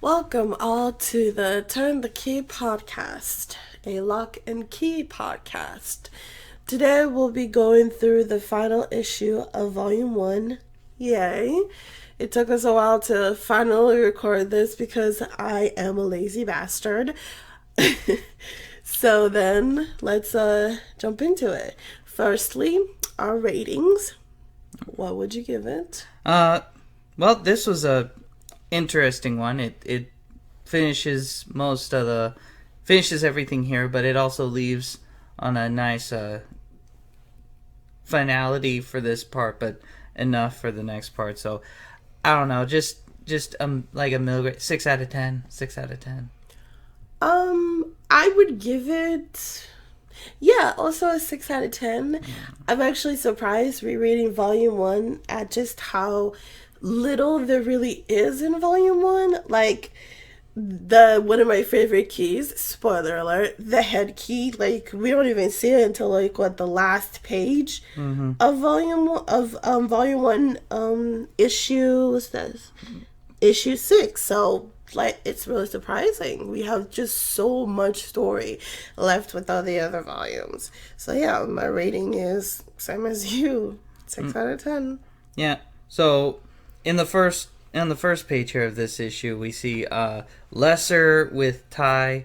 Welcome all to the Turn the Key podcast, a lock and key podcast. Today we'll be going through the final issue of Volume 1. Yay! It took us a while to finally record this because I am a lazy bastard. So then, let's jump into it. Firstly, our ratings. What would you give it? Well, this was a interesting one. It finishes finishes everything here, but it also leaves on a nice finality for this part, but enough for the next part. So I don't know, just like a milligram, 6 out of 10. 6 out of 10. I would give it, also a 6 out of 10. I'm actually surprised rereading Volume 1 at just how little there really is in Volume 1. Like, one of my favorite keys, spoiler alert, the head key, like, we don't even see it until, like, the last page of Volume 1, issue 6. So, like, it's really surprising. We have just so much story left with all the other volumes. So yeah, my rating is same as you, 6 out of 10. Yeah. So on the first page here of this issue, we see Lesser with Ty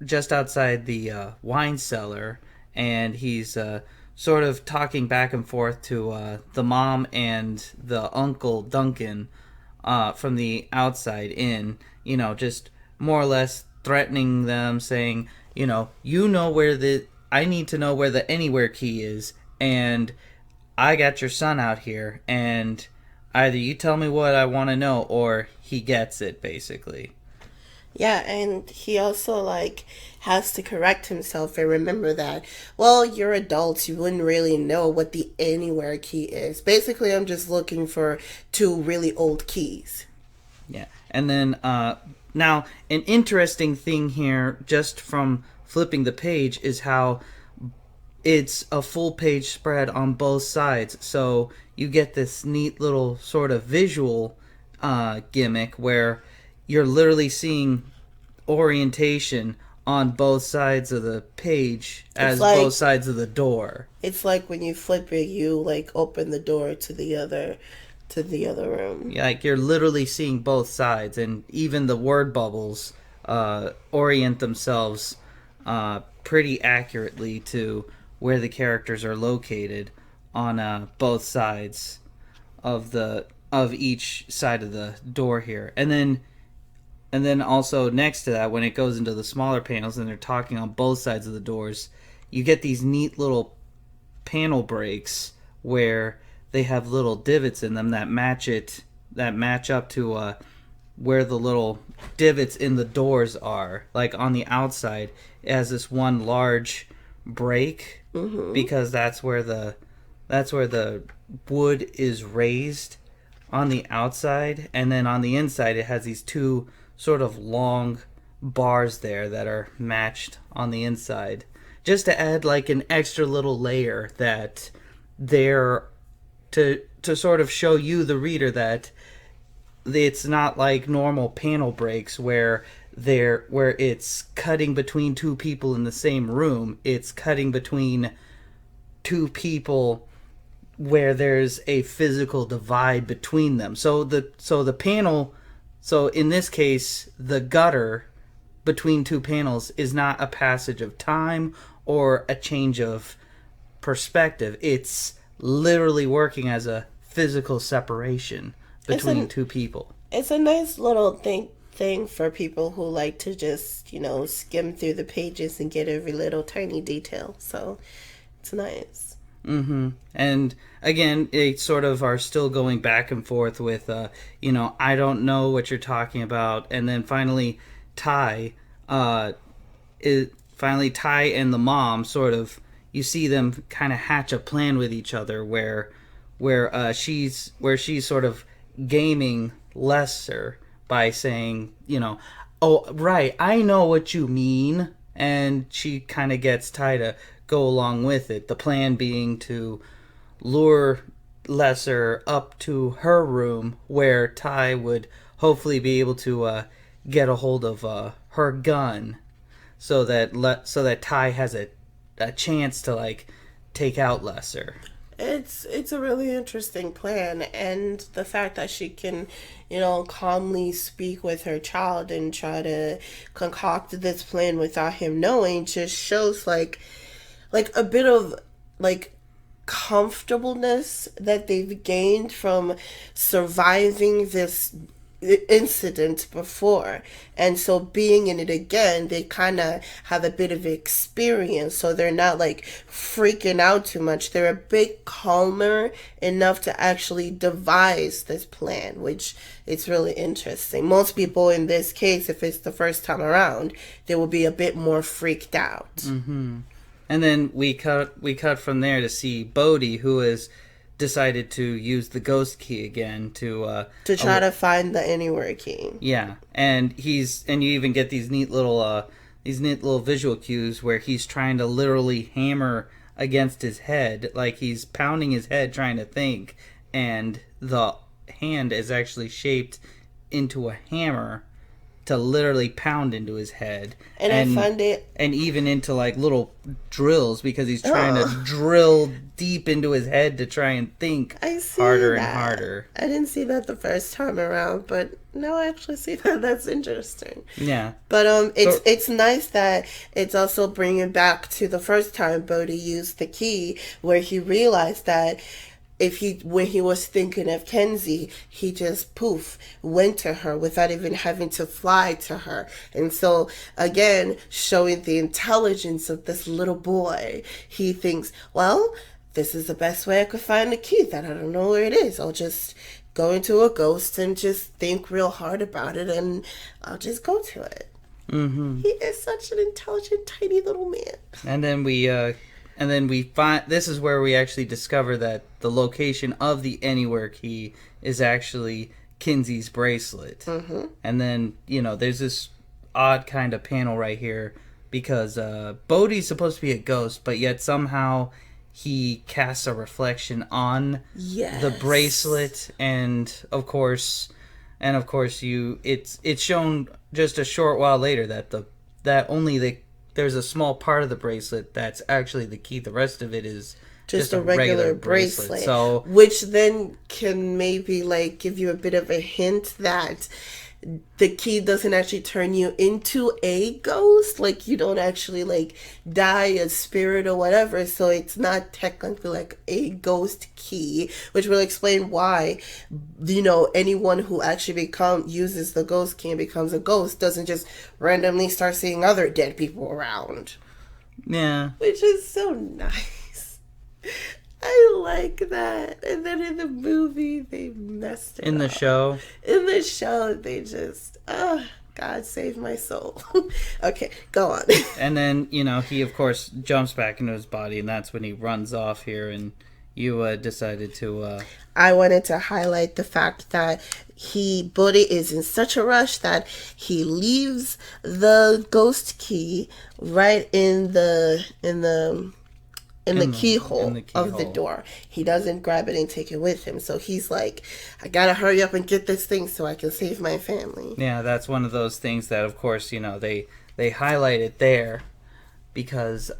just outside the wine cellar, and he's sort of talking back and forth to the mom and the uncle Duncan from the outside in, just more or less threatening them, saying, I need to know where the anywhere key is, and I got your son out here, and either you tell me what I want to know, or he gets it, basically. Yeah, and he also, has to correct himself and remember that, well, you're adults, you wouldn't really know what the anywhere key is. Basically, I'm just looking for 2 really old keys. Yeah, and then, now, an interesting thing here, just from flipping the page, is how it's a full page spread on both sides, so you get this neat little sort of visual gimmick where you're literally seeing orientation on both sides of the page as both sides of the door. It's like when you flip it, you open the door to the other room. Yeah, you're literally seeing both sides, and even the word bubbles orient themselves pretty accurately to where the characters are located on both sides of each side of the door here. And then also next to that, when it goes into the smaller panels and they're talking on both sides of the doors, you get these neat little panel breaks where they have little divots in them that match up to where the little divots in the doors are. Like on the outside, it has this one large break because that's where the wood is raised on the outside, and then on the inside it has these 2 sort of long bars there that are matched on the inside, just to add an extra little layer that they're to sort of show you, the reader, that it's not like normal panel breaks where it's cutting between 2 people in the same room. It's cutting between 2 people where there's a physical divide between them. So the panel, so in this case, the gutter between 2 panels is not a passage of time or a change of perspective. It's literally working as a physical separation between 2 people. It's a nice little thing for people who like to just, skim through the pages and get every little tiny detail. So it's nice. And again, they sort of are still going back and forth with, I don't know what you're talking about. And then finally, Ty and the mom sort of, you see them kind of hatch a plan with each other where she's sort of gaming Lesser by saying, oh, right, I know what you mean. And she kind of gets Ty to go along with it. The plan being to lure Lesser up to her room where Ty would hopefully be able to get a hold of her gun, so that Tai has a chance to like take out Lesser. It's a really interesting plan, and the fact that she can, calmly speak with her child and try to concoct this plan without him knowing just shows like a bit of like comfortableness that they've gained from surviving this incident before, and so being in it again, they kind of have a bit of experience, so they're not like freaking out too much. They're a bit calmer enough to actually devise this plan, which it's really interesting. Most people in this case, if it's the first time around, they will be a bit more freaked out. Mm-hmm. And then we cut from there to see Bodie, who has decided to use the ghost key again to try to find the anywhere key. Yeah, and you even get these neat little visual cues where he's trying to literally hammer against his head, like he's pounding his head trying to think, and the hand is actually shaped into a hammer to literally pound into his head. And I find it... And even into like little drills, because he's trying to drill deep into his head to try and think harder and harder. I didn't see that the first time around, but now I actually see that. That's interesting. Yeah. But it's nice that it's also bringing back to the first time Bodhi used the key, where he realized that when he was thinking of Kinzie, he just poof went to her without even having to fly to her. And so again, showing the intelligence of this little boy, he thinks, well, this is the best way I could find the key, that I don't know where it is. I'll just go into a ghost and just think real hard about it, and I'll just go to it. Mm-hmm. He is such an intelligent, tiny little man. And then we find, this is where we actually discover that the location of the anywhere key is actually Kinsey's bracelet. Mm-hmm. And then, there's this odd kind of panel right here, because Bodhi's supposed to be a ghost, but yet somehow he casts a reflection on the bracelet, and of course it's shown just a short while later that there's a small part of the bracelet that's actually the key. The rest of it is just a regular bracelet. So, which then can maybe like give you a bit of a hint that the key doesn't actually turn you into a ghost. Like, you don't actually like die a spirit or whatever. So it's not technically like a ghost key, which will explain why, anyone who actually uses the ghost key and becomes a ghost doesn't just randomly start seeing other dead people around. Yeah. Which is so nice. I like that. And then in the movie, they messed it up. In the show, they just, God save my soul. Okay, go on. And then, he, of course, jumps back into his body, and that's when he runs off here, and you decided to... I wanted to highlight the fact that Bodhi is in such a rush that he leaves the ghost key right in the keyhole of the door. He doesn't grab it and take it with him. So he's like, I gotta hurry up and get this thing so I can save my family. Yeah, that's one of those things that, of course, they highlight it there because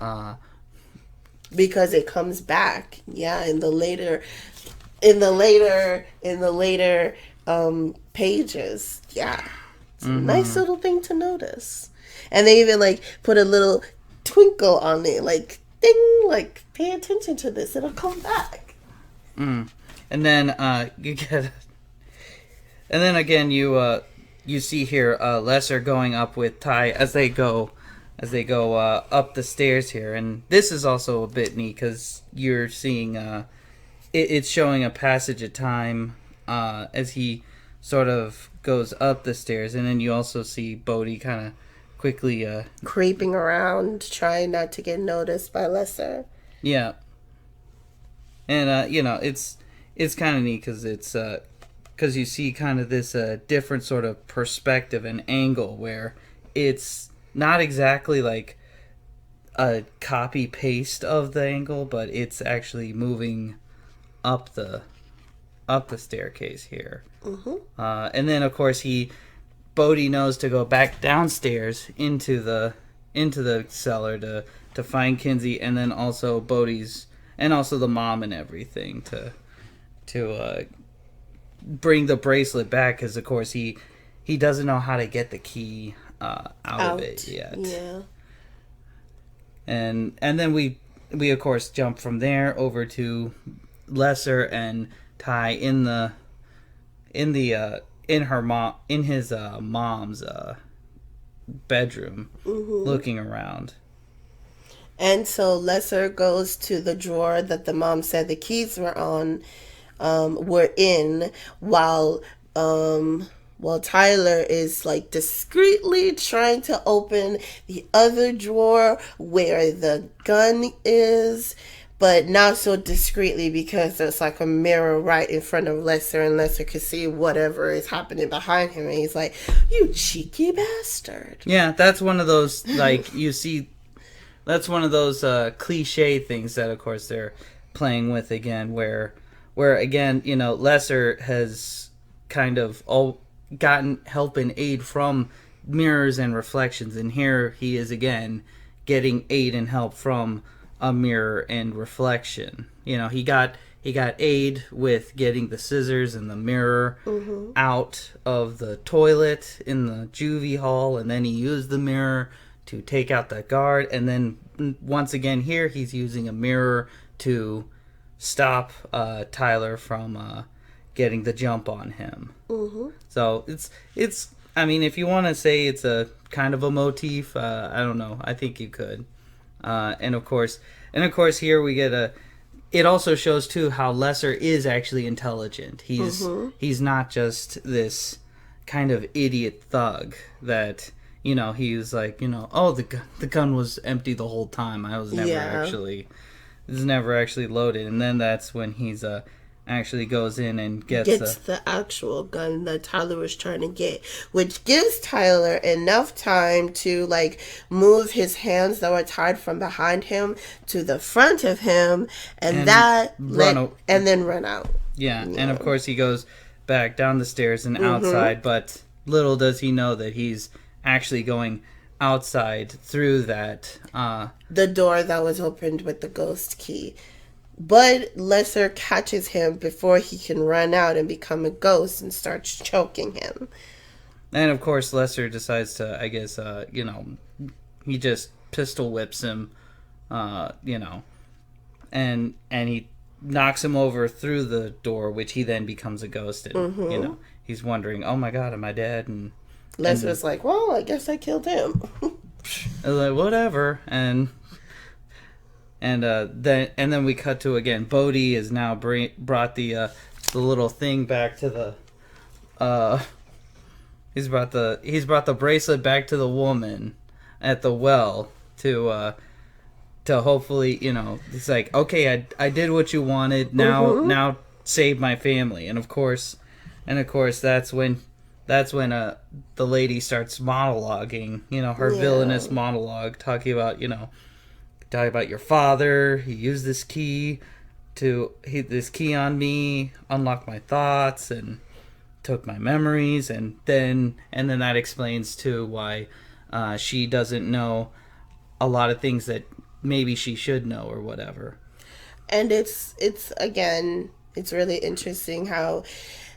it comes back. Yeah, in the later pages. Yeah. It's a nice little thing to notice. And they even like put a little twinkle on it, like ding, like pay attention to this, it'll come back. And then you get, and then again you see here Lesser going up with Tai as they go up the stairs here, and this is also a bit neat because you're seeing it's showing a passage of time as he sort of goes up the stairs, and then you also see Bodhi kind of quickly creeping around, trying not to get noticed by Lesser. Yeah. And it's kind of neat because it's because you see kind of this different sort of perspective and angle where it's not exactly like a copy paste of the angle, but it's actually moving up the up the staircase here. And then, of course, Bodie knows to go back downstairs into the cellar to find Kinzie, and then also Bodie's, and also the mom and everything to bring the bracelet back, because of course he doesn't know how to get the key out of it yet. Yeah. And then we of course jump from there over to Lesser and Ty in his mom's bedroom, looking around. And so Lesser goes to the drawer that the mom said the keys were in, while Tyler is like discreetly trying to open the other drawer where the gun is, but not so discreetly because there's like a mirror right in front of Lesser, and Lesser can see whatever is happening behind him, and he's like, "You cheeky bastard." Yeah, that's one of those, like, you see, that's one of those cliche things that, of course, they're playing with again, where again, you know, Lesser has kind of gotten help and aid from mirrors and reflections, and here he is again getting aid and help from a mirror and reflection. You know, he got aid with getting the scissors and the mirror out of the toilet in the juvie hall, and then he used the mirror to take out the guard, and then once again here he's using a mirror to stop Tyler from getting the jump on him. So it's I mean, if you want to say it's a kind of a motif, I don't know, I think you could. And of course here we get it also shows too how Lesser is actually intelligent. He's not just this kind of idiot thug that, you know, he's like, you know, oh, the gun was empty the whole time. I was never actually loaded. And then that's when he's actually goes in and gets the actual gun that Tyler was trying to get, which gives Tyler enough time to like move his hands that were tied from behind him to the front of him, and then run out. Yeah, and of course he goes back down the stairs and outside, but little does he know that he's actually going outside through that the door that was opened with the ghost key. But Lesser catches him before he can run out and become a ghost and starts choking him. And of course Lesser decides to, I guess, you know, he just pistol whips him, you know, and he knocks him over through the door, which he then becomes a ghost, and you know, he's wondering, oh my god, am I dead? And Lesser's like, well, I guess I killed him. I was like, whatever. And then we cut to again. Bodie is now brought the little thing back to the. He's brought the bracelet back to the woman at the well to hopefully, you know, it's like, okay, I did what you wanted. Now save my family. And of course that's when the lady starts monologuing, you know, her villainous monologue, talking about your father. He used this key on me, unlocked my thoughts, and took my memories, and then that explains too why she doesn't know a lot of things that maybe she should know or whatever. And it's really interesting how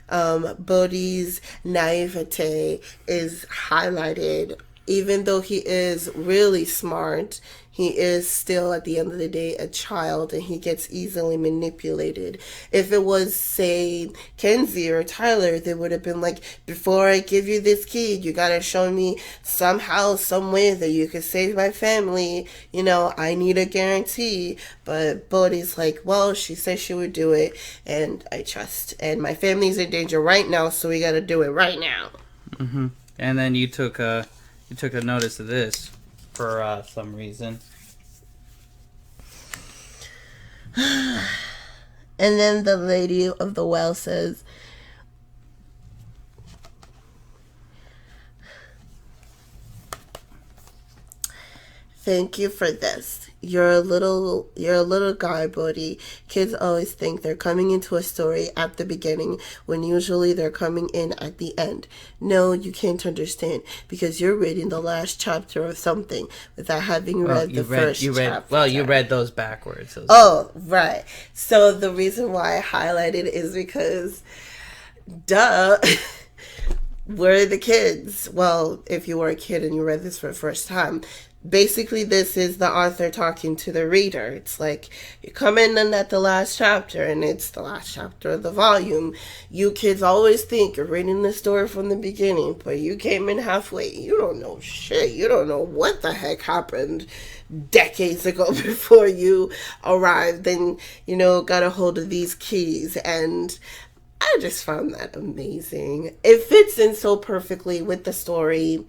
Bodhi's naivete is highlighted. Even though he is really smart, he is still, at the end of the day, a child, and he gets easily manipulated. If it was, say, Kinzie or Tyler, they would have been like, before I give you this key, you gotta show me somehow, some way that you could save my family. You know, I need a guarantee. But Bodhi's like, well, she said she would do it, and I trust. And my family's in danger right now, so we gotta do it right now. Mm-hmm. And then you took a notice of this for some reason. And then the lady of the well says, Thank you for this. You're a little guy, Bodie. Kids always think they're coming into a story at the beginning when usually they're coming in at the end. No, you can't understand because you're reading the last chapter of something without having read the first chapter. Well, you read those backwards. Oh, right. So the reason why I highlighted is because, duh, we're the kids. Well, if you were a kid and you read this for the first time, basically this is the author talking to the reader. It's like you come in and at the last chapter and it's the last chapter of the volume. You kids always think you're reading the story from the beginning, but you came in halfway. You don't know shit. You don't know what the heck happened decades ago before you arrived and, got a hold of these keys. And I just found that amazing. It fits in so perfectly with the story,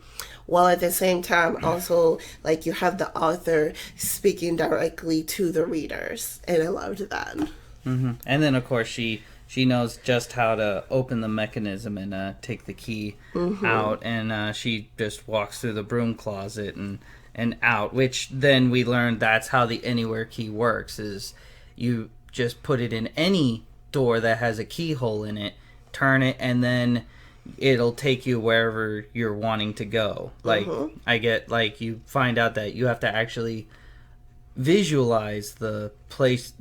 while at the same time also like you have the author speaking directly to the readers, and I loved that. Mm-hmm. And then of course she knows just how to open the mechanism and take the key out, and she just walks through the broom closet and out, which then we learned that's how the anywhere key works, is you just put it in any door that has a keyhole in it, turn it, and then it'll take you wherever you're wanting to go. Like, you find out that you have to actually visualize the place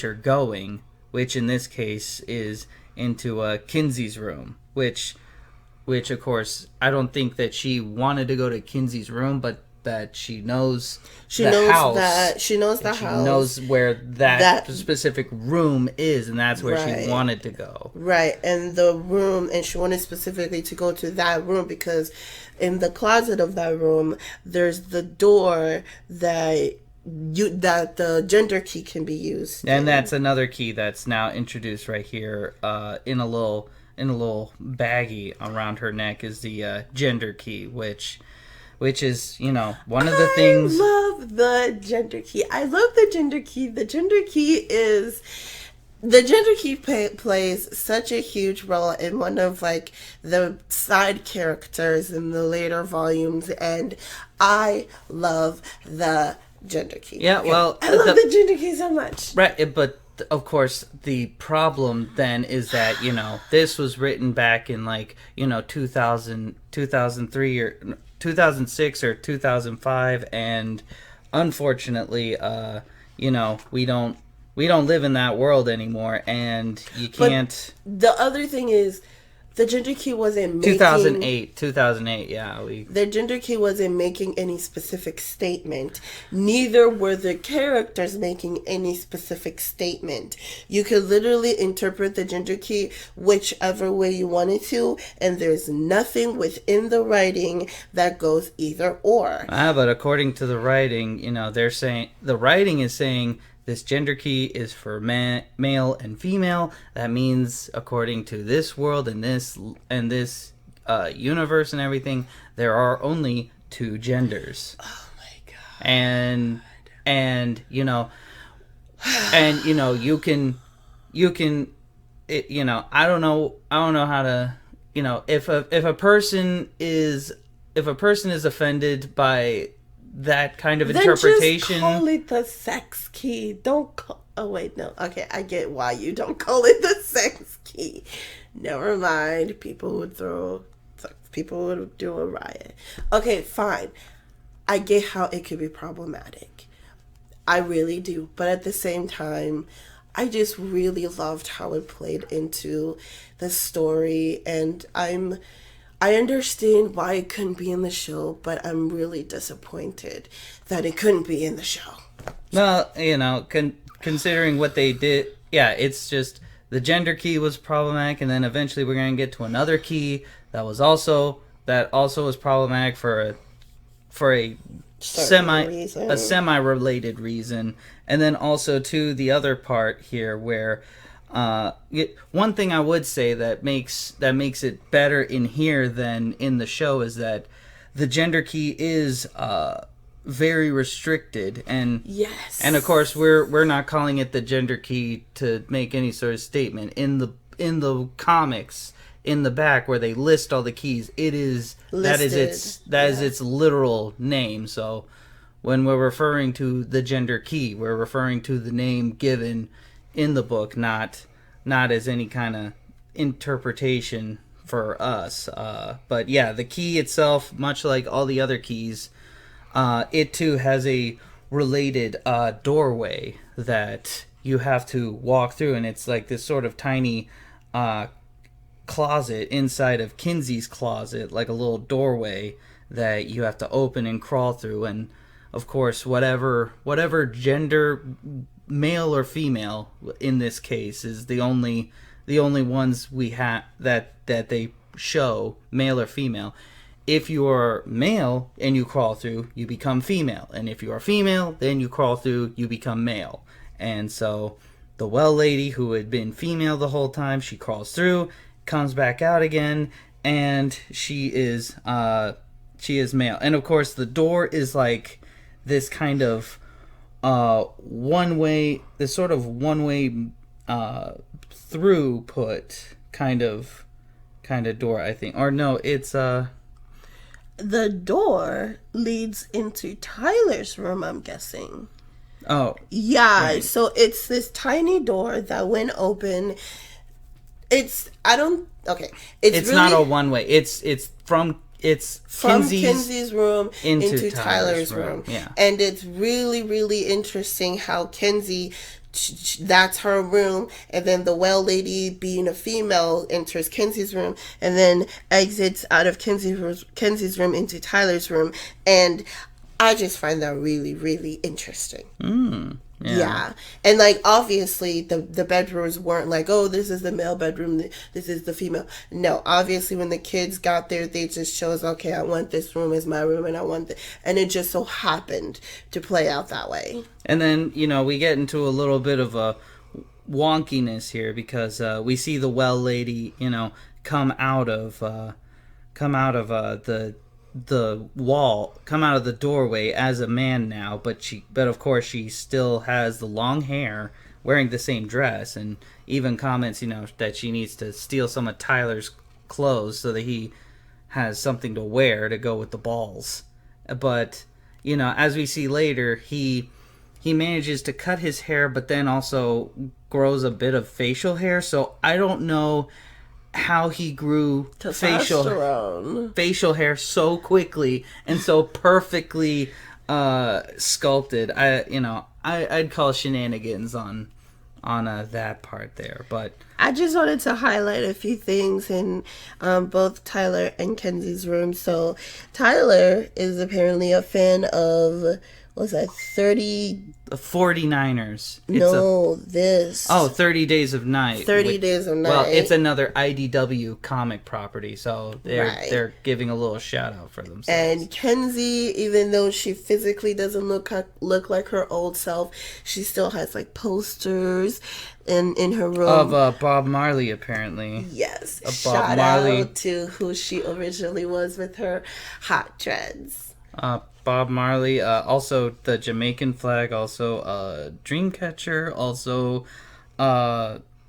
you're going, which in this case is into Kenzie's room, which of course I don't think that she wanted to go to Kenzie's room, but that she knows the house. She knows the house. She knows where that specific room is, and that's where she wanted to go. Right, and the room, and she wanted specifically to go to that room because in the closet of that room, there's the door that the gender key can be used. And that's another key that's now introduced right here in a little baggie around her neck is the gender key, which is, one of the things. I love the gender key. The gender key plays such a huge role in one of like the side characters in the later volumes, and I love the gender key. Yeah, well, I love the gender key so much. Right, but of course the problem then is that this was written back in 2000, 2003 or 2006 or 2005, and unfortunately we don't live in that world anymore, and you can't. But the other thing is the gender key wasn't making 2008 yeah, the gender key wasn't making any specific statement. Neither were the characters making any specific statement. You could literally interpret the gender key whichever way you wanted to, and there's nothing within the writing that goes either or. But according to the writing, they're saying the writing is saying this gender key is for male and female. That means, according to this world and this universe and everything, there are only two genders. Oh my god! And you can I don't know how to, if a person is offended by that kind of interpretation, just call it the sex key. Don't call. Oh wait, no. Okay, I get why you don't call it the sex key. Never mind. People would do a riot. Okay, fine. I get how it could be problematic. I really do. But at the same time, I just really loved how it played into the story, and I understand why it couldn't be in the show, but I'm really disappointed that it couldn't be in the show. Well, considering what they did, yeah, it's just the gender key was problematic, and then eventually we're going to get to another key that also was problematic for a semi-related reason, and then also to the other part here where one thing I would say that makes it better in here than in the show is that the gender key is very restricted, and yes, and of course we're not calling it the gender key to make any sort of statement. In the comics, in the back where they list all the keys, it is listed. That is its literal name. So when we're referring to the gender key, we're referring to the name given in the book, not as any kind of interpretation for us. But yeah, the key itself, much like all the other keys, it too has a related doorway that you have to walk through, and it's like this sort of tiny closet inside of Kinsey's closet, like a little doorway that you have to open and crawl through. And of course, whatever gender, male or female in this case, is the only ones we have that they show, male or female. If you are male and you crawl through, you become female, and if you are female, then you crawl through, you become male. And so the well lady, who had been female the whole time, she crawls through, comes back out again, and she is male. And of course, the door is like this kind of one-way throughput kind of door, I think. Or no, it's the door leads into Tyler's room, I'm guessing. Oh. Yeah, right. So it's this tiny door that when open, it's really, not a one-way. It's from Kinsey's room into Tyler's room. Yeah. And it's really, really interesting how Kinzie, that's her room, and then the well lady, being a female, enters Kinsey's room and then exits out of Kinsey's room into Tyler's room. And I just find that really, really interesting. Yeah. And like, obviously the bedrooms weren't like, oh, this is the male bedroom, this is the female. No, obviously when the kids got there, they just chose, okay, I want this room as my room, and I want and it just so happened to play out that way. And then, we get into a little bit of a wonkiness here, because we see the well lady, come out of the wall, come out of the doorway as a man now, but of course she still has the long hair, wearing the same dress, and even comments, that she needs to steal some of Tyler's clothes so that he has something to wear to go with the balls. But, as we see later, he manages to cut his hair, but then also grows a bit of facial hair, so I don't know how he grew facial hair so quickly and so perfectly sculpted. I'd call shenanigans on that part there, but I just wanted to highlight a few things in both Tyler and Kenzie's room. So Tyler is apparently a fan of, what's that, 49ers. 30 Days of Night. 30 Days of Night. Well, it's another IDW comic property, so they're giving a little shout out for themselves. And Kinzie, even though she physically doesn't look like her old self, she still has like posters in her room of Bob Marley, apparently. Yes, shout out to who she originally was with her hot dreads. Bob Marley, also the Jamaican flag, also Dreamcatcher, also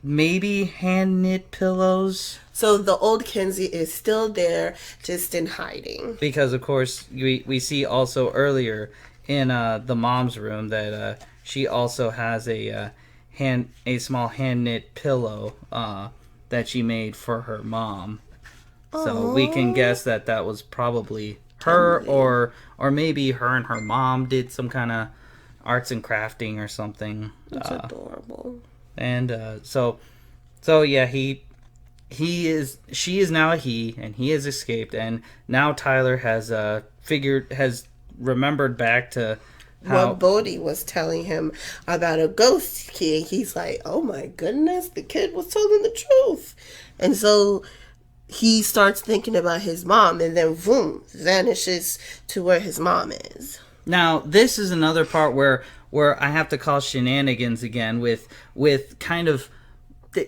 maybe hand knit pillows. So the old Kinzie is still there, just in hiding. Because of course we see also earlier in the mom's room that she also has a small hand knit pillow that she made for her mom. Aww. So we can guess that was probably her, or maybe her and her mom did some kind of arts and crafting or something. That's adorable. And so yeah, she is now a he, and he has escaped, and now Tyler has remembered back to how what Bodie was telling him about a ghost key. He's like, oh my goodness, the kid was telling the truth. And so he starts thinking about his mom, and then boom, vanishes to where his mom is. Now, this is another part where I have to call shenanigans again with kind of,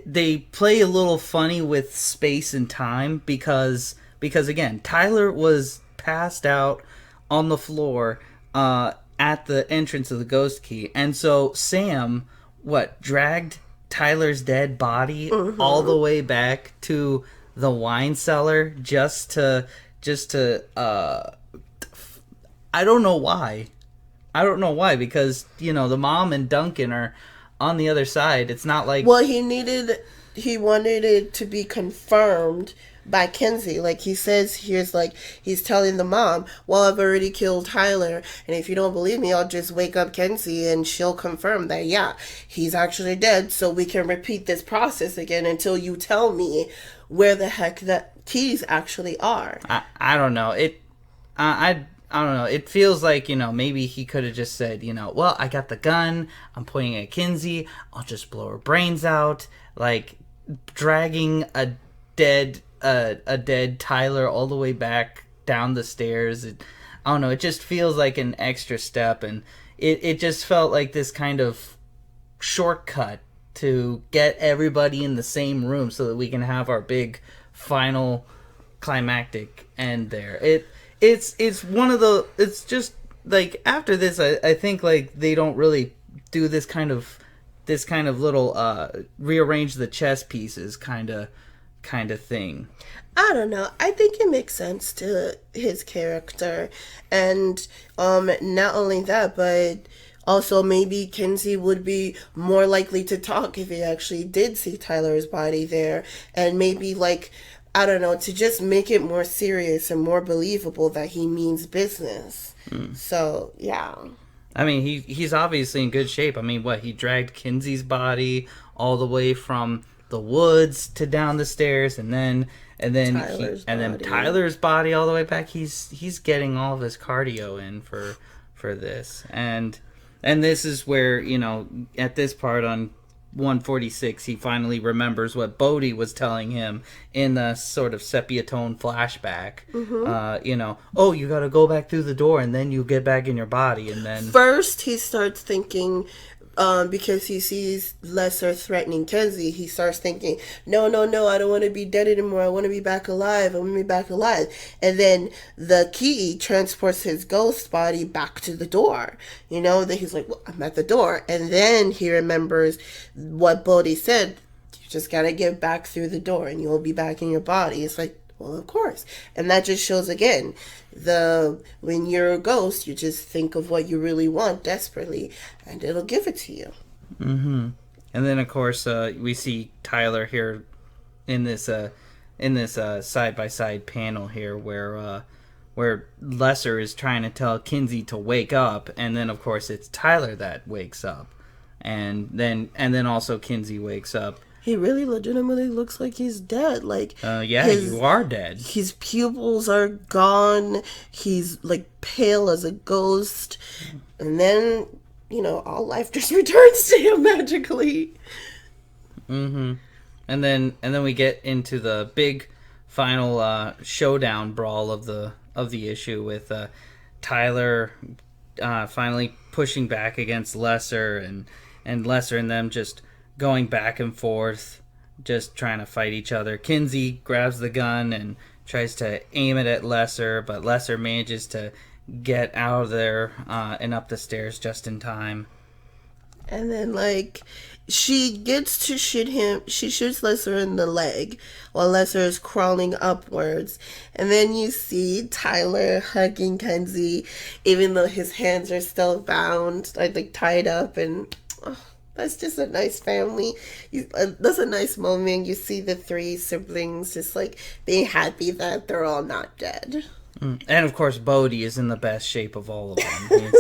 they play a little funny with space and time, because again, Tyler was passed out on the floor at the entrance of the ghost key, and so Sam dragged Tyler's dead body all the way back to the wine cellar just to I don't know why, I don't know why, because, the mom and Duncan are on the other side. It's not like... Well, he wanted it to be confirmed by Kinzie. Like, he says, he's telling the mom, well, I've already killed Tyler, and if you don't believe me, I'll just wake up Kinzie, and she'll confirm that, yeah, he's actually dead, so we can repeat this process again until you tell me where the heck the keys actually are. I don't know. I don't know. It feels like, maybe he could have just said, well, I got the gun. I'm pointing at Kinzie. I'll just blow her brains out. Like, dragging a dead Tyler all the way back down the stairs. I don't know. It just feels like an extra step. And it just felt like this kind of shortcut to get everybody in the same room so that we can have our big final climactic end there. It's one of the... It's just, like, after this, I think, like, they don't really do this kind of little rearrange the chess pieces kind of thing. I don't know. I think it makes sense to his character. And not only that, but also maybe Kinzie would be more likely to talk if he actually did see Tyler's body there. And maybe, like, I don't know, to just make it more serious and more believable that he means business. So, yeah. I mean, he's obviously in good shape. I mean, he dragged Kenzie's body all the way from the woods to down the stairs, and then Tyler's body all the way back. He's getting all of his cardio in for this, and this is where, at this part on 146, he finally remembers what Bodie was telling him in the sort of sepia tone flashback. Oh, you gotta go back through the door and then you get back in your body. And then first he starts thinking, because he sees Lesser threatening Kinzie, he starts thinking, no, I don't want to be dead anymore. I want to be back alive. And then the key transports his ghost body back to the door. Then he's like, well, I'm at the door. And then he remembers what Bodie said. You just got to get back through the door and you'll be back in your body. It's like, well, of course. And that just shows again, when you're a ghost, you just think of what you really want desperately, and it'll give it to you. Mm-hmm. And then, of course, we see Tyler here in this side-by-side panel here, where Lesser is trying to tell Kinzie to wake up, and then, of course, it's Tyler that wakes up, and then also Kinzie wakes up. He really legitimately looks like he's dead. Like, you are dead. His pupils are gone. He's, like, pale as a ghost. And then, all life just returns to him magically. Mm-hmm. And then we get into the big final showdown brawl of the issue with Tyler finally pushing back against Lesser, and Lesser and them just going back and forth, just trying to fight each other. Kinzie grabs the gun and tries to aim it at Lesser, but Lesser manages to get out of there and up the stairs just in time. And then, like, she gets to shoot him. She shoots Lesser in the leg while Lesser is crawling upwards. And then you see Tyler hugging Kinzie, even though his hands are still bound, like tied up, and... that's just a nice family. That's a nice moment. You see the three siblings just, like, being happy that they're all not dead. And, of course, Bodie is in the best shape of all of them.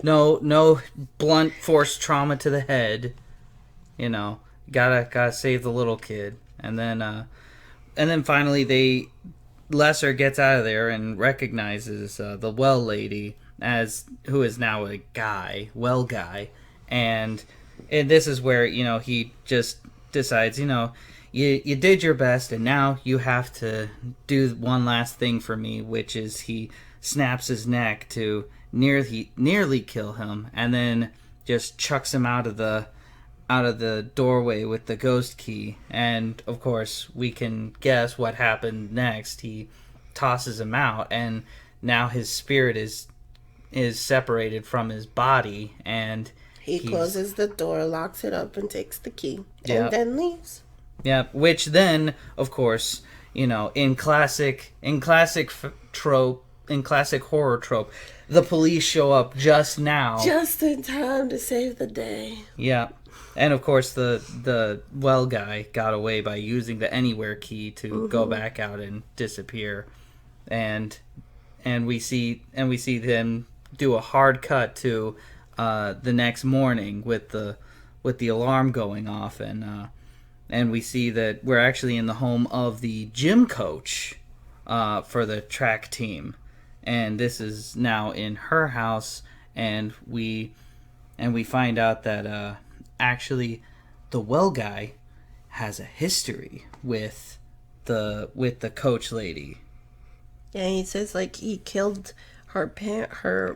No blunt force trauma to the head. Gotta save the little kid. And then finally Lesser gets out of there and recognizes the well lady who is now a guy, and this is where, he just decides, you did your best, and now you have to do one last thing for me, which is he snaps his neck to nearly kill him, and then just chucks him out of the doorway with the ghost key. And of course, we can guess what happened next. He tosses him out, and now his spirit is separated from his body, and he closes the door, locks it up, and takes the key, and then leaves. Yeah, which then, of course, in classic trope, classic horror trope, the police show up just now, just in time to save the day. Yeah, and of course the well guy got away by using the anywhere key to go back out and disappear, and we see them do a hard cut to the next morning with the alarm going off, and we see that we're actually in the home of the gym coach for the track team, and this is now in her house, and we find out that actually the well guy has a history with the coach lady. Yeah, he says like he killed her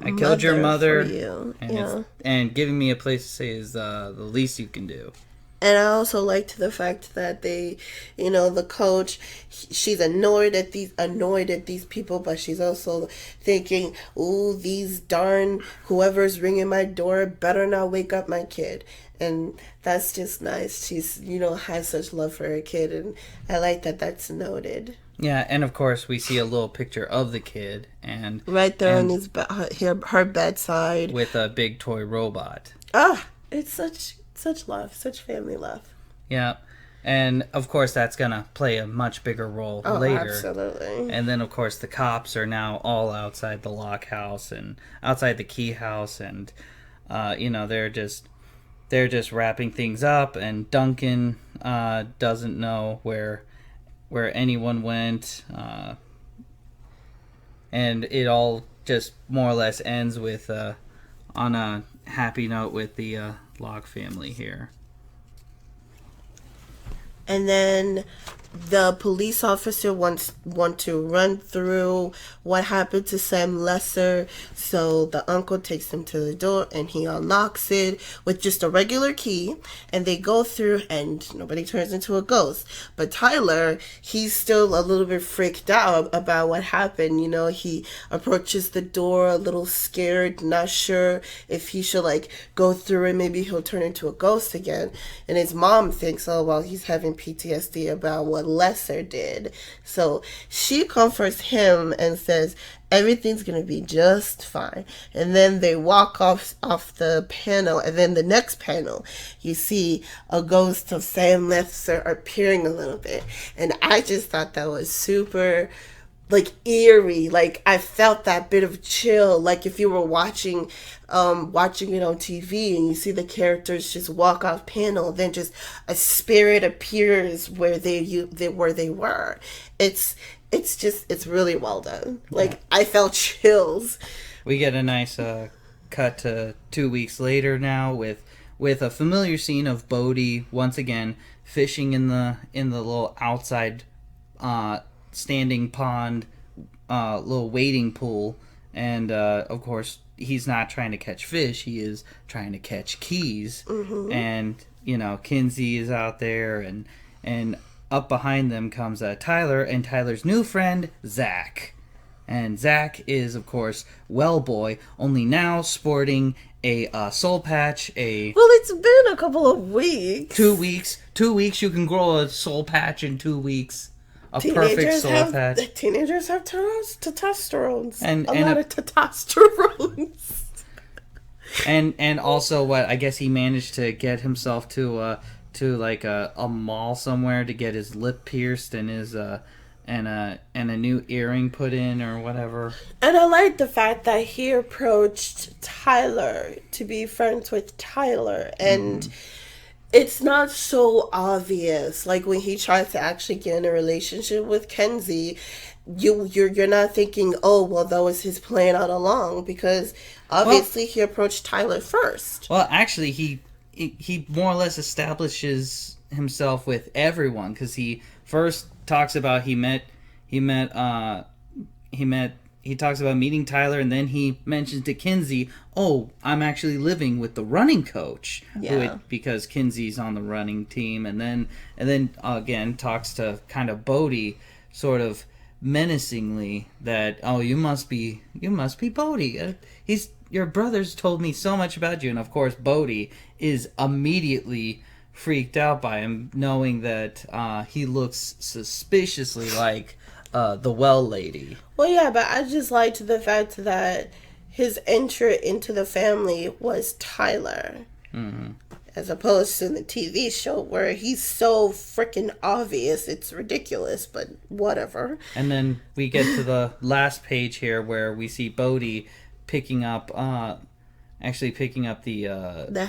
I killed your mother for you. and and giving me a place to stay is the least you can do. And I also liked the fact that they, the coach, she's annoyed at these people, but she's also thinking, ooh, these darn whoever's ringing my door better not wake up my kid. And that's just nice. She's, has such love for her kid, and I like that that's noted. Yeah, and of course we see a little picture of the kid, and right there on her bedside with a big toy robot. It's such love, such family love. Yeah, and of course that's gonna play a much bigger role later. Absolutely. And then of course the cops are now all outside the Locke house and outside the Key house, and they're just wrapping things up, and Duncan doesn't know where anyone went, and it all just more or less ends with on a happy note with the Locke family here. And then the police officer want to run through what happened to Sam Lesser. So the uncle takes him to the door and he unlocks it with just a regular key. And they go through and nobody turns into a ghost. But Tyler, he's still a little bit freaked out about what happened. He approaches the door a little scared, not sure if he should go through it. Maybe he'll turn into a ghost again. And his mom thinks, oh, well, he's having PTSD about what Lesser did. So she comforts him and says everything's gonna be just fine. And then they walk off the panel, and then the next panel you see a ghost of Sam Lesser appearing a little bit, and I just thought that was super eerie. I felt that bit of chill, if you were watching it on TV and you see the characters just walk off panel, then just a spirit appears where they were. It's really well done. I felt chills. We get a nice cut to 2 weeks later now with a familiar scene of Bodie once again fishing in the little outside standing pond, little wading pool, and of course he's not trying to catch fish, he is trying to catch keys. And Kinzie is out there, and up behind them comes Tyler and Tyler's new friend Zach, and Zach is of course Wellboy, only now sporting a soul patch. Well, it's been a couple of weeks. 2 weeks you can grow a soul patch in 2 weeks. Perfect soul patch. Teenagers have testosterones. And a lot of testosterones. and also what I guess he managed to get himself to a mall somewhere to get his lip pierced and his and a new earring put in or whatever. And I like the fact that he approached Tyler to be friends with Tyler, and it's not so obvious. When he tries to actually get in a relationship with Kinzie, you're not thinking, oh, well, that was his plan all along, because obviously he approached Tyler first. Well, actually, he more or less establishes himself with everyone, because he first talks about he talks about meeting Tyler, and then he mentions to Kinzie, oh, I'm actually living with the running coach. Yeah. Because Kinzie's on the running team, and then again talks to kind of Bodie sort of menacingly that, oh, you must be Bodie. Your brother's told me so much about you. And of course Bodie is immediately freaked out by him, knowing that he looks suspiciously like the well lady. Well, yeah, but I just liked the fact that his entry into the family was Tyler. Mm-hmm. As opposed to the TV show where he's so freaking obvious. It's ridiculous, but whatever. And then we get to the last page here where we see Bodie picking up the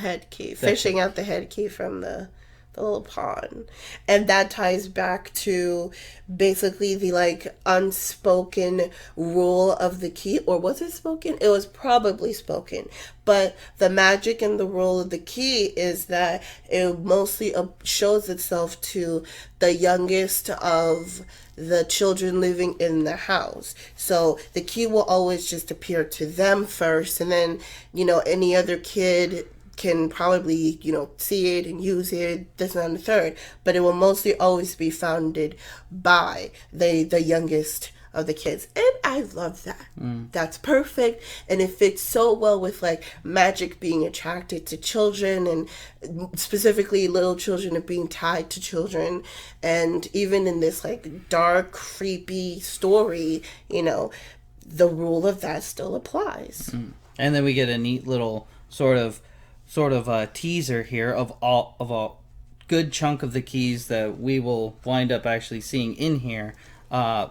head key. Fishing out the head key from the little pond. And that ties back to basically the like unspoken rule of the key. Or was it spoken? It was probably spoken. But the magic and the rule of the key is that it mostly shows itself to the youngest of the children living in the house. So the key will always just appear to them first, and then, any other kid can probably, see it and use it, this and the third, but it will mostly always be founded by the youngest of the kids. And I love that. That's perfect. And it fits so well with like magic being attracted to children, and specifically little children and being tied to children. And even in this like dark, creepy story, the rule of that still applies. And then we get a neat little sort of a teaser here of a good chunk of the keys that we will wind up actually seeing in here,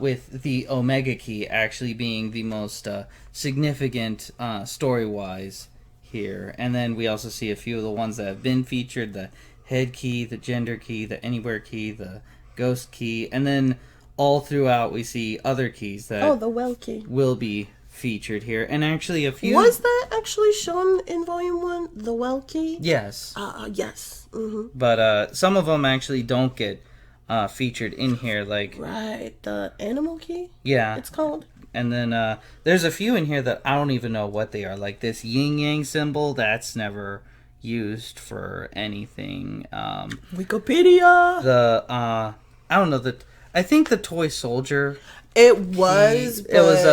with the Omega key actually being the most significant story-wise here. And then we also see a few of the ones that have been featured: the head key, the gender key, the anywhere key, the ghost key, and then all throughout we see other keys that the well key will be featured here. And actually a few... Was that actually shown in Volume 1, the well key? Yes. Yes. Mm-hmm. But some of them actually don't get featured in here, like... Right, the animal key? Yeah. It's called. And then there's a few in here that I don't even know what they are. Like this yin-yang symbol, that's never used for anything. Wikipedia! I don't know, I think the toy soldier... It was, but it was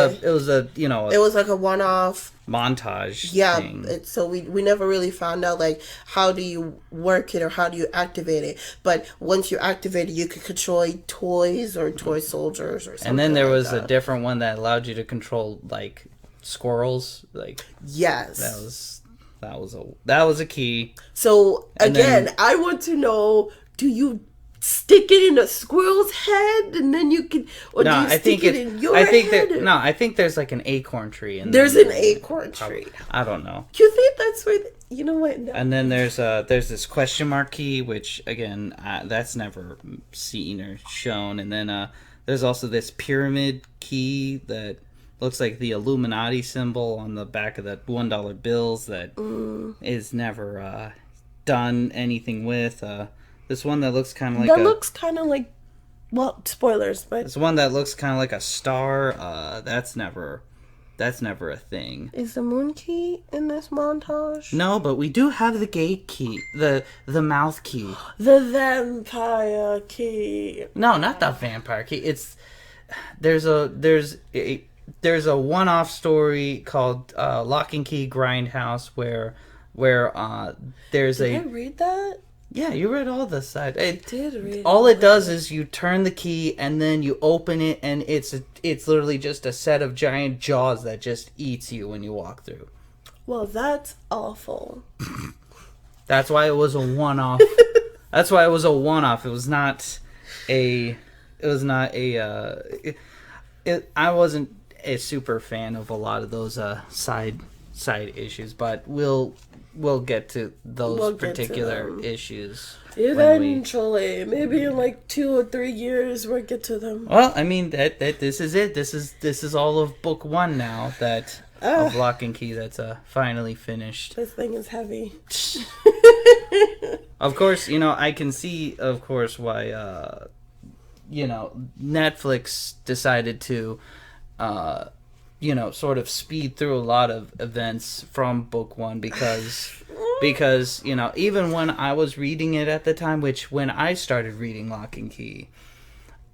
a it was like a one-off montage. Yeah, thing. So we never really found out like how do you work it or how do you activate it. But once you activate it, you could control toys or toy soldiers or something. And then there was a different one that allowed you to control like squirrels. Like yes, that was a key. So again, I want to know: do you stick it in a squirrel's head and then you can, or do you stick it in your head? I think there's like an acorn tree. There's an acorn tree. I don't know. You think that's where? You know what? No. And then there's this question mark key, which again that's never seen or shown. And then there's also this pyramid key that looks like the Illuminati symbol on the back of the $1 bills that is never done anything with. This one that looks kind of like looks kind of like, well, spoilers, but this one that looks kind of like a star. That's never a thing. Is the moon key in this montage? No, but we do have the gate key, the mouth key, the vampire key. No, not the vampire key. It's there's a one-off story called Lock and Key Grindhouse where there's Did I read that? Yeah, you read all the side. I did read. All it does is you turn the key and then you open it, and it's literally just a set of giant jaws that just eats you when you walk through. Well, that's awful. That's why it was a one-off. That's why it was a one-off. It was not a. I wasn't a super fan of a lot of those side issues, but we'll get to those particular issues eventually. Maybe in like 2 or 3 years we'll get to them. Well, I mean that this is it. This is all of book 1 now of Lock and Key that's finally finished. This thing is heavy. Of course, I can see, of course, why Netflix decided to sort of speed through a lot of events from book 1 because even when I was reading it at the time, which when I started reading Lock and Key,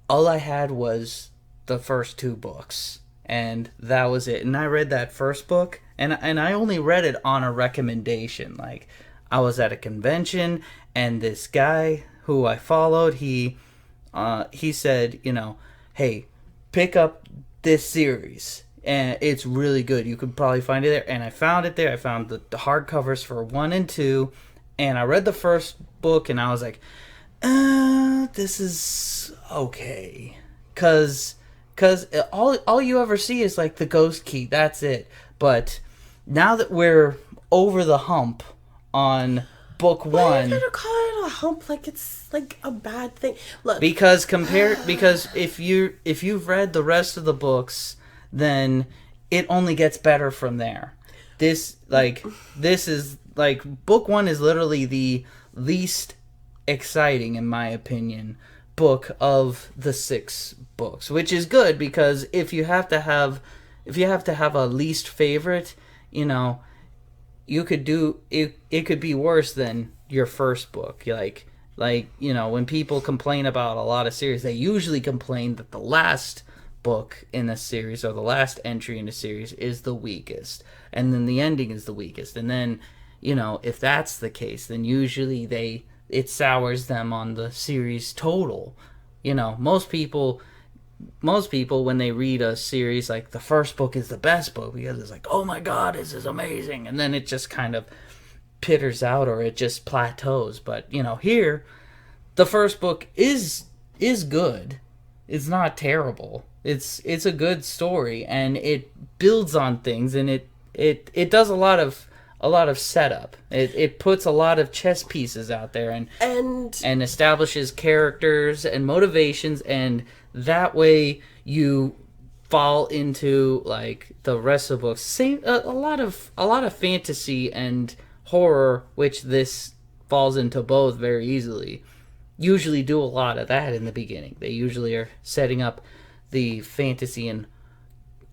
all I had was the first 2 books, and that was it. And I read that first book, and I only read it on a recommendation. Like, I was at a convention, and this guy who I followed, he said, hey, pick up this series. And it's really good. You could probably find it there. And I found it there. I found the hardcovers for 1 and 2. And I read the first book, and I was like, this is okay. Because all you ever see is, like, the ghost key. That's it. But now that we're over the hump on book 1... Why are you gonna call it a hump like it's, like, a bad thing? Look. Because if you've read the rest of the books... then it only gets better from there. This is like book 1 is literally the least exciting, in my opinion, book of the 6 books, which is good because if you have to have a least favorite, you could do it. It could be worse than your first book. Like when people complain about a lot of series, they usually complain that the last book in a series or the last entry in a series is the weakest, and then the ending is the weakest, and then if that's the case, then usually it sours them on the series total. Most people when they read a series, like, the first book is the best book because it's like, oh my god, this is amazing, and then it just kind of pitters out or it just plateaus. But here the first book is good. It's not terrible. It's a good story, and it builds on things, and it does a lot of setup. It puts a lot of chess pieces out there and establishes characters and motivations, and that way you fall into, like, the rest of the books. Same a lot of fantasy and horror, which this falls into both very easily. Usually do a lot of that in the beginning. They usually are setting up the fantasy and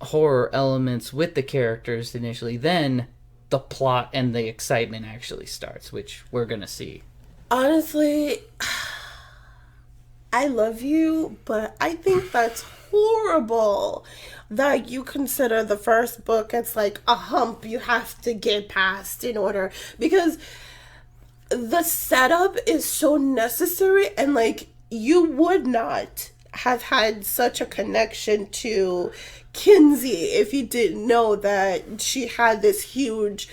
horror elements with the characters initially, then the plot and the excitement actually starts, which we're gonna see. Honestly, I love you, but I think that's horrible that you consider the first book as like a hump you have to get past in order, because the setup is so necessary, and like you would not have had such a connection to Kinzie if you didn't know that she had this huge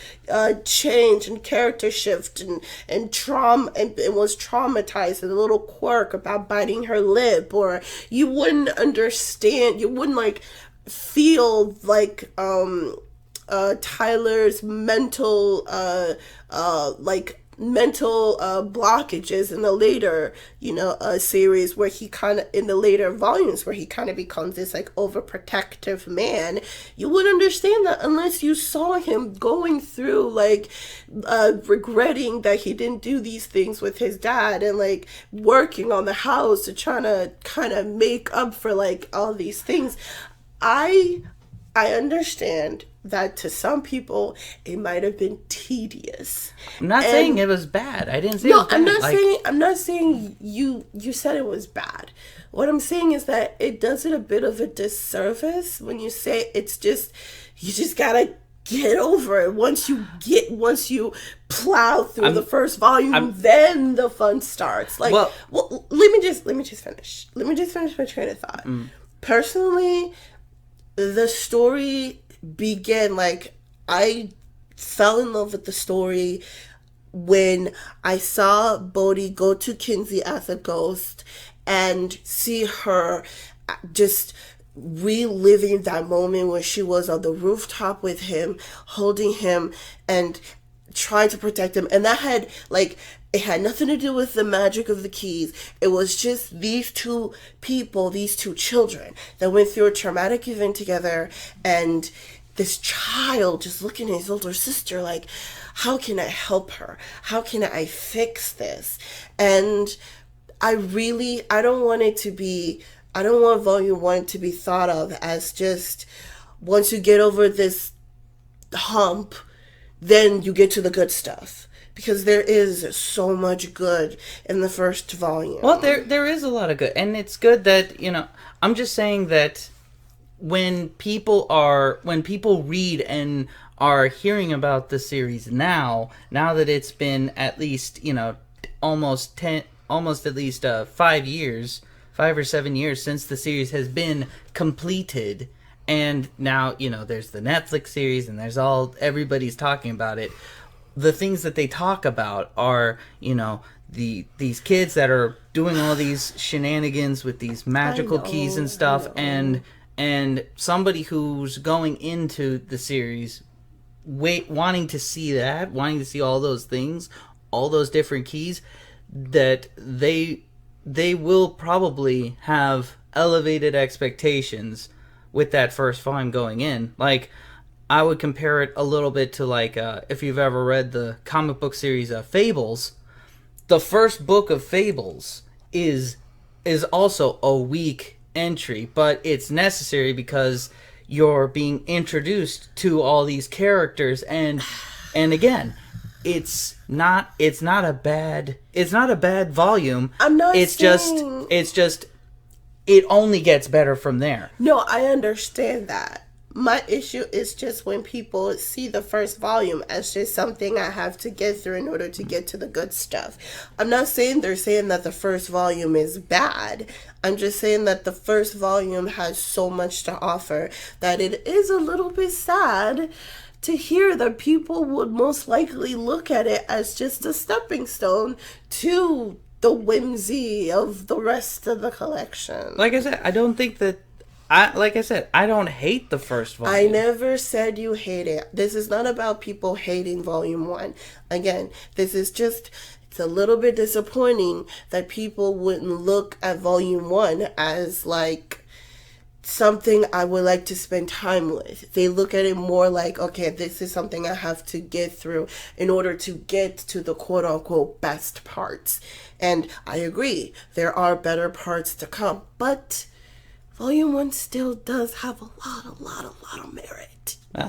change and character shift and trauma and was traumatized, and a little quirk about biting her lip, or you wouldn't understand, you wouldn't like feel like Tyler's mental blockages in the later, series where he kind of, in the later volumes where he kind of becomes this like overprotective man. You wouldn't understand that unless you saw him going through like regretting that he didn't do these things with his dad, and like working on the house to try to kind of make up for like all these things. I understand that to some people it might have been tedious. I'm not saying it was bad. I didn't say it was bad. I'm not saying you said it was bad. What I'm saying is that it does it a bit of a disservice when you say you just gotta get over it. Once you plow through the first volume, then the fun starts. Like, well, let me just finish. Let me just finish my train of thought. Personally, the story began, like, I fell in love with the story when I saw Bodie go to Kinzie as a ghost and see her just reliving that moment when she was on the rooftop with him, holding him and trying to protect him. And that had, like, it had nothing to do with the magic of the keys. It was just these two people, these two children that went through a traumatic event together, and this child just looking at his older sister like, how can I help her? How can I fix this? And I don't want volume 1 to be thought of as just, once you get over this hump, then you get to the good stuff. Because there is so much good in the first volume. Well, there is a lot of good. And it's good that, I'm just saying that when people read and are hearing about the series now that it's been at least, almost at least 5 years or 7 years since the series has been completed. And now, there's the Netflix series and there's everybody's talking about it. The things that they talk about are, these kids that are doing all these shenanigans with these magical keys and stuff, and somebody who's going into the series wanting to see all those things, all those different keys, that they will probably have elevated expectations with that first volume going in. Like, I would compare it a little bit to, like, if you've ever read the comic book series Fables. The first book of Fables is also a weak entry, but it's necessary because you're being introduced to all these characters, and again, it's not a bad volume. I'm not it's saying... just it only gets better from there. No, I understand that. My issue is just when people see the first volume as just something I have to get through in order to get to the good stuff. I'm not saying they're saying that the first volume is bad. I'm just saying that the first volume has so much to offer that it is a little bit sad to hear that people would most likely look at it as just a stepping stone to the whimsy of the rest of the collection. Like I said, I don't think that... I don't hate the first volume. I never said you hate it. This is not about people hating volume 1. Again, this is just... It's a little bit disappointing that people wouldn't look at volume 1 as, like, something I would like to spend time with. They look at it more like, okay, this is something I have to get through in order to get to the quote-unquote best parts. And I agree, there are better parts to come, but Volume 1 still does have a lot of merit. Yu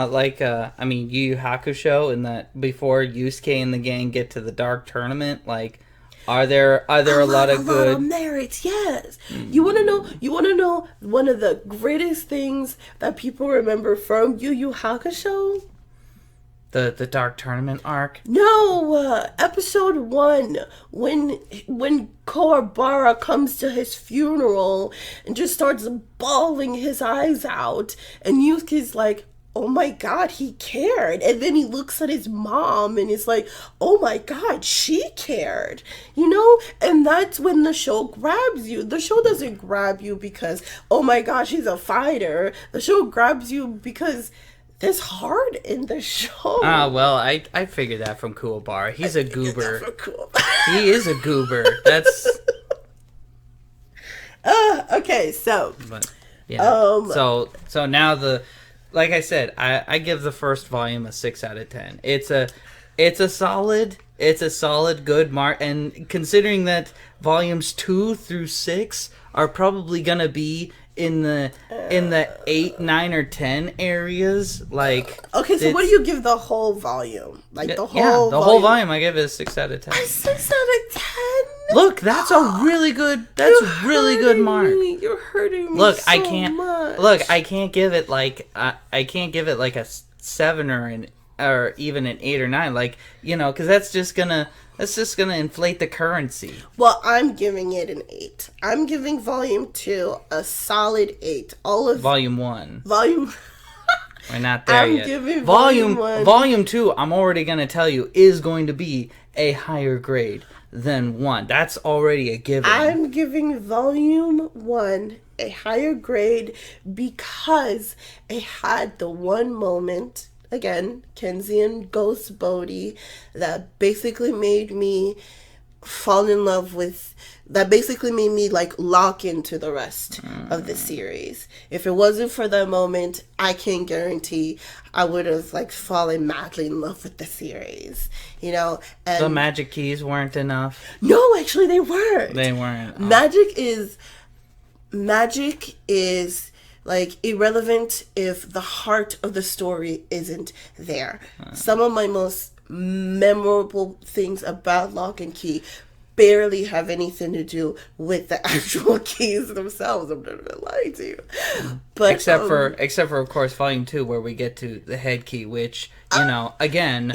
Yu Hakusho, and that before Yusuke and the gang get to the Dark Tournament, like, are there a lot of merits? Yes. You want to know one of the greatest things that people remember from Yu Yu Hakusho? The Dark Tournament arc? No, episode 1, when Kawabara comes to his funeral and just starts bawling his eyes out, and Yusuke's like, oh my god, he cared. And then he looks at his mom and is like, oh my god, she cared. And that's when the show grabs you. The show doesn't grab you because, oh my gosh, he's a fighter. The show grabs you because there's heart in the show. Well, I figured that from Kuwabara. He's a goober. He is a goober. That's... okay, so... But, yeah. So now like I said, I give the first volume a 6 out of 10. It's a solid good mark, and considering that volumes 2 through 6 are probably gonna be in the 8, 9, or 10 areas, like... Okay, so what do you give the whole volume? The whole volume, I give it a 6 out of 10. A 6 out of 10? Look, that's a really good mark. You're hurting me. Look, so much. Look, I can't give it like a 7 or even an 8 or 9, like, because that's just gonna inflate the currency. Well, I'm giving it an 8. I'm giving volume 2 a solid 8. All of volume 1. We're not there I'm yet. Giving volume 1. Volume 2, I'm already gonna tell you, is going to be a higher grade than 1. That's already a given. I'm giving volume 1 a higher grade because it had the one moment, again, Kinzie and Ghost Bodie, that basically made me fall in love with, that basically made me like lock into the rest of the series. If it wasn't for that moment, I can't guarantee I would have like fallen madly in love with the series, and the magic keys weren't enough. No, actually they weren't. They weren't. Magic is like irrelevant if the heart of the story isn't there. Some of my most memorable things about Locke and Key barely have anything to do with the actual keys themselves. I'm not gonna lie to you. But except for of course Volume 2, where we get to the head key, which again,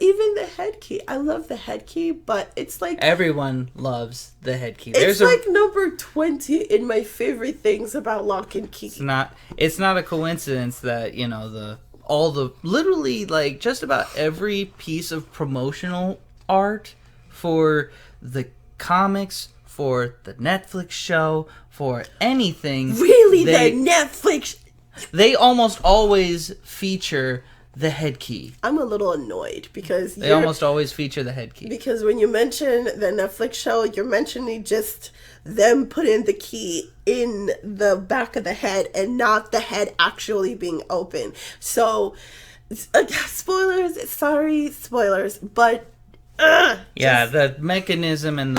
even the head key. I love the head key, but it's like everyone loves the head key. It's like number 20 in my favorite things about Locke and Key. It's not a coincidence that literally like just about every piece of promotional art for the comics, for the Netflix show, for anything. Really, the Netflix. They almost always feature the head key. I'm a little annoyed because they almost always feature the head key. Because when you mention the Netflix show, you're mentioning just them putting the key in the back of the head and not the head actually being open. So, spoilers. Sorry, spoilers, but the mechanism and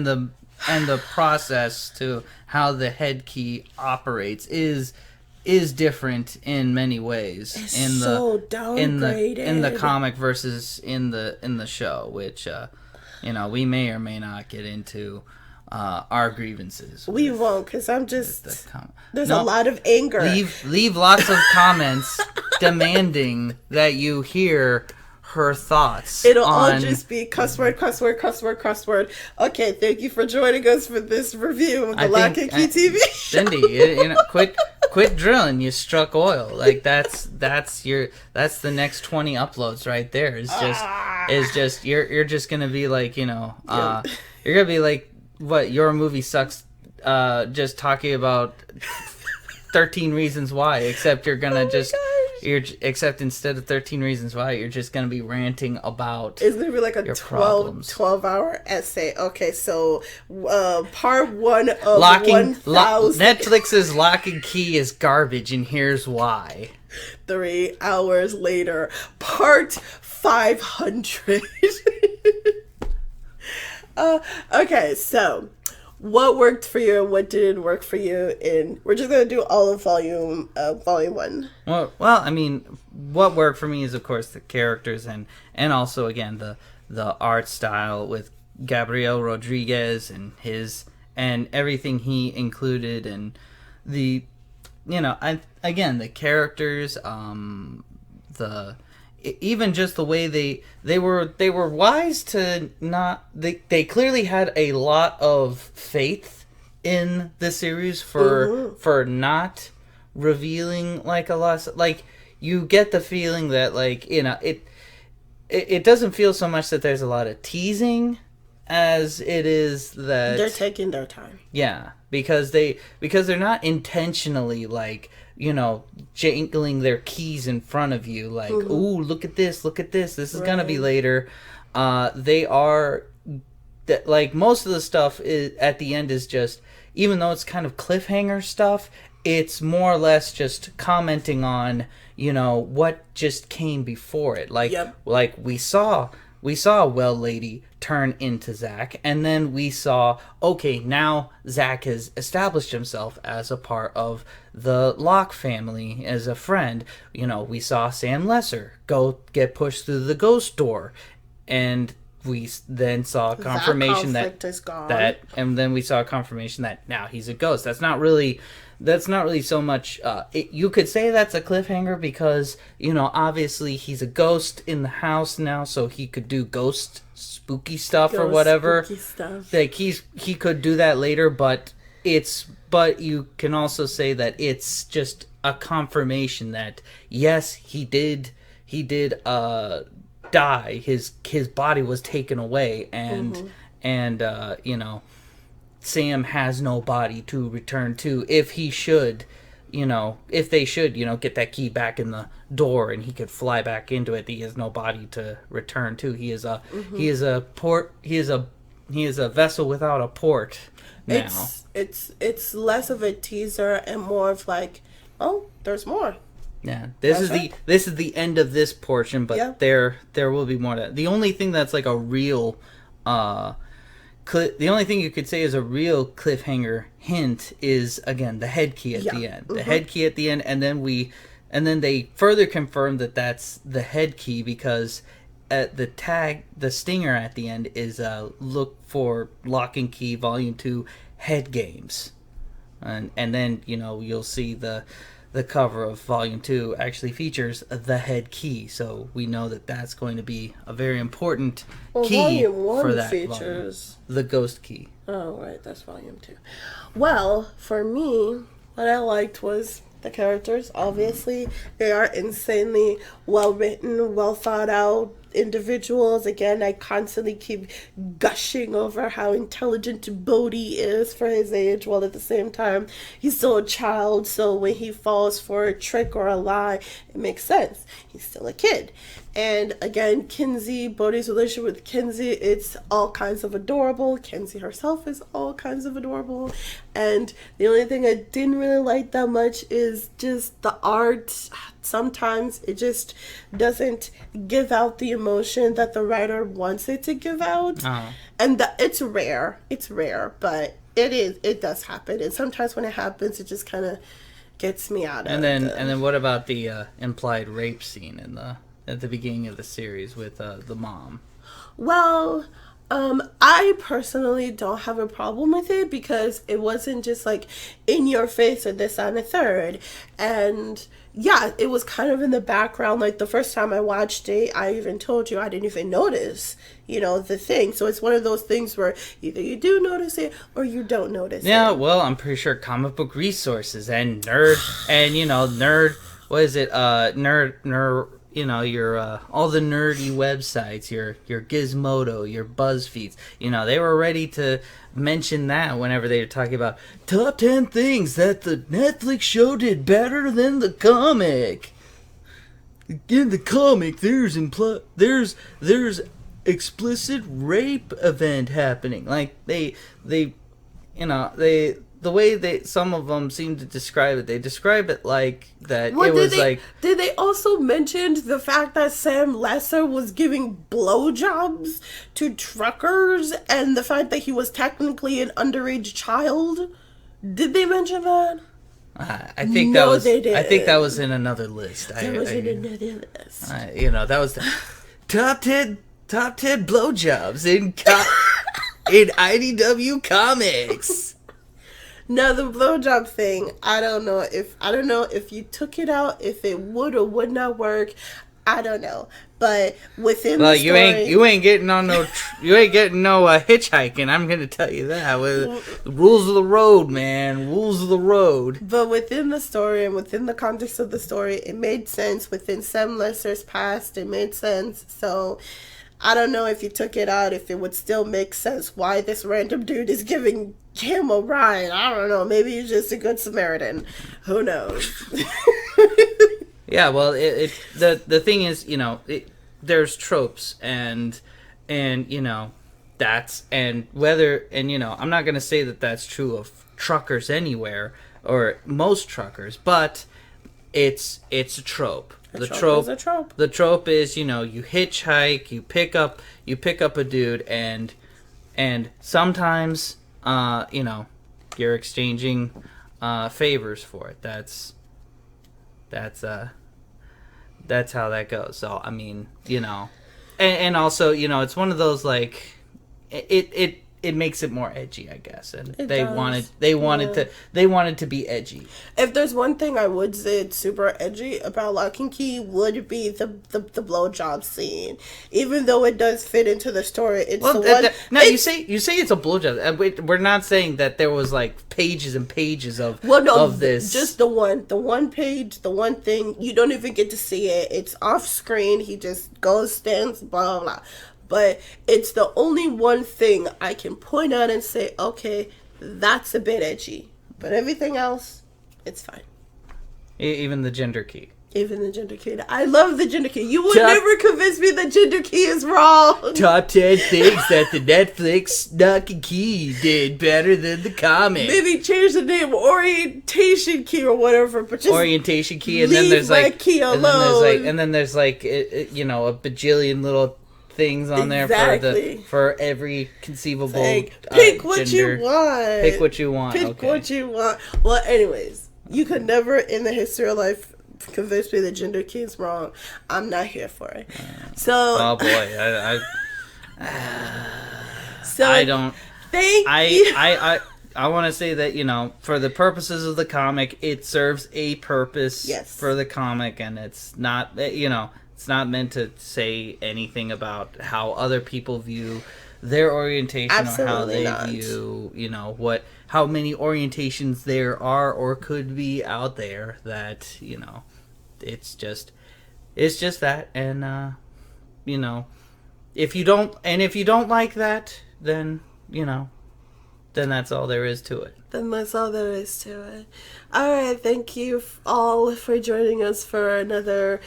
the process to how the head key operates is different in many ways. In the comic versus in the show, which we may or may not get into our grievances. We won't, because there's a lot of anger. Leave lots of comments demanding that you hear her thoughts. It'll all just be cuss word. Okay, thank you for joining us for this review of the Locke and Key TV show. Cindy, quit drilling. You struck oil. Like that's the next 20 uploads right there. It's just you're just gonna be like you're gonna be like, what, your movie sucks. Just talking about 13 Reasons Why, except you're gonna except instead of 13 Reasons Why, you're just going to be ranting about it's going to be like a 12-hour essay. Okay, so part 1 of 1,000. Netflix's Locke and Key is garbage, and here's why. 3 hours later, part 500. Okay, so what worked for you and what didn't work for you? We're just gonna do all of volume 1. Well, I mean, what worked for me is of course the characters and also again the art style with Gabriel Rodriguez and everything he included, and the the characters, even just the way they were wise to not, they clearly had a lot of faith in the series for not revealing like a lot, like you get the feeling that it doesn't feel so much that there's a lot of teasing as it is that they're taking their time. Yeah, because they're not intentionally jangling their keys in front of you like, ooh, look at this, this is gonna be later. They are like, most of the stuff at the end is just, even though it's kind of cliffhanger stuff, it's more or less just commenting on what just came before it. Like we saw a well lady turn into Zach, and then we saw, okay, now Zach has established himself as a part of the Locke family, as a friend. We saw Sam Lesser go get pushed through the ghost door, and we then saw confirmation and then we saw confirmation that now he's a ghost. That's not really so much, you could say that's a cliffhanger because, obviously he's a ghost in the house now, so he could do spooky stuff or whatever. Like he could do that later, but you can also say that it's just a confirmation that yes, he did die. His body was taken away, and Sam has no body to return to. If they should, get that key back in the door and he could fly back into it, he has no body to return to. He is a vessel without a port now. It's less of a teaser and more of like, oh, there's more. Yeah, this is the end of this portion, but there will be more. The only thing that's like a real the only thing you could say is a real cliffhanger hint is, again, the head key at the end. The head key at the end, and then they further confirm that that's the head key because the stinger at the end is look for Lock and Key Volume 2 Head Games. And then, you'll see the cover of Volume 2 actually features the head key. So we know that that's going to be a very important key Volume 1 for that features volume. The ghost key. Oh, right. That's Volume 2. Well, for me, what I liked was the characters. Obviously, they are insanely well written, well thought out individuals. Again, I constantly keep gushing over how intelligent Bodie is for his age, while at the same time he's still a child. So when he falls for a trick or a lie, it makes sense. He's still a kid. And again, Bodie's relationship with Kinzie, it's all kinds of adorable. Kinzie herself is all kinds of adorable. And the only thing I didn't really like that much is just the art. Sometimes it just doesn't give out the emotion that the writer wants it to give out. Uh-huh. And it's rare. It's rare, but it does happen. And sometimes when it happens, it just kind of gets me out of it. And then what about the implied rape scene at the beginning of the series with the mom? Well, I personally don't have a problem with it because it wasn't just like in your face or this and a third. And yeah, it was kind of in the background. Like the first time I watched it, I even told you I didn't even notice, the thing. So it's one of those things where either you do notice it or you don't notice it. Yeah, well, I'm pretty sure comic book resources and nerd, what is it? Nerd, your all the nerdy websites, your Gizmodo, your BuzzFeeds, they were ready to mention that whenever they were talking about top 10 things that the Netflix show did better than the comic. In the comic, there's explicit rape event happening. Like the way some of them seem to describe it, they describe it like that. Did they also mention the fact that Sam Lesser was giving blowjobs to truckers and the fact that he was technically an underage child? Did they mention that? I think that was. They did. I think that was in another list. That was in another list. That was the top 10 blowjobs in IDW Comics. No, the blowjob thing, I don't know if you took it out, if it would or would not work. I don't know. But within the story, you ain't getting no hitchhiking. I'm gonna tell you that. With rules of the road, man. Rules of the road. But within the story and within the context of the story, it made sense. Within Sam Lesser's past, it made sense. So I don't know if you took it out, if it would still make sense why this random dude is giving him a ride. I don't know. Maybe he's just a good Samaritan. Who knows? Yeah, well, the thing is, there's tropes and that's, and whether, and I'm not going to say that that's true of truckers anywhere or most truckers, but it's a trope. The trope is a trope. The trope is, you hitchhike, you pick up a dude, and sometimes, you're exchanging favors for it. That's how that goes. So I mean, and also, it's one of those, like, it makes it more edgy, I guess, and they wanted to be edgy. If there's one thing I would say it's super edgy about Lock and Key, would be the blowjob scene. Even though it does fit into the story, it's the one. No, you say it's a blowjob. We're not saying that there was like pages and pages of this. Just the one page, the one thing. You don't even get to see it. It's off screen. He just goes, stands, blah blah blah. But it's the only one thing I can point out and say, okay, that's a bit edgy. But everything else, it's fine. Even the gender key. Even the gender key. I love the gender key. You would never convince me that gender key is wrong. Top 10 things that the Netflix Lock and Key did better than the comic. Maybe change the name, orientation key or whatever. But just orientation key, and then there's like key alone. And then there's like a bajillion little things on there for every conceivable pick what gender. you want. Pick what you want. Pick what you want. Well, anyways, you could never in the history of life convince me that Gender Key's wrong, I'm not here for it. So, oh boy, so I don't. Thank you. I want to say that, you know, for the purposes of the comic, it serves a purpose for the comic, and it's not, you know, it's not meant to say anything about how other people view their orientation Absolutely or how they view, you know, how many orientations there are or could be out there. That, you know, it's just that, and you know, if you don't like that, then, you know, then that's all there is to it. Then that's all there is to it. All right, thank you all for joining us for another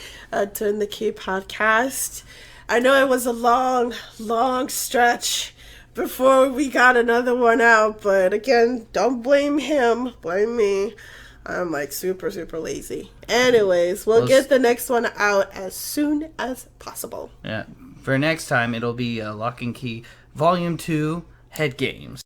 Turn the Key podcast. I know it was a long, long stretch before we got another one out, but again, don't blame him, blame me. I'm like super, super lazy. Anyways, we'll get the next one out as soon as possible. Yeah, for next time, it'll be Lock and Key Volume 2 Head Games.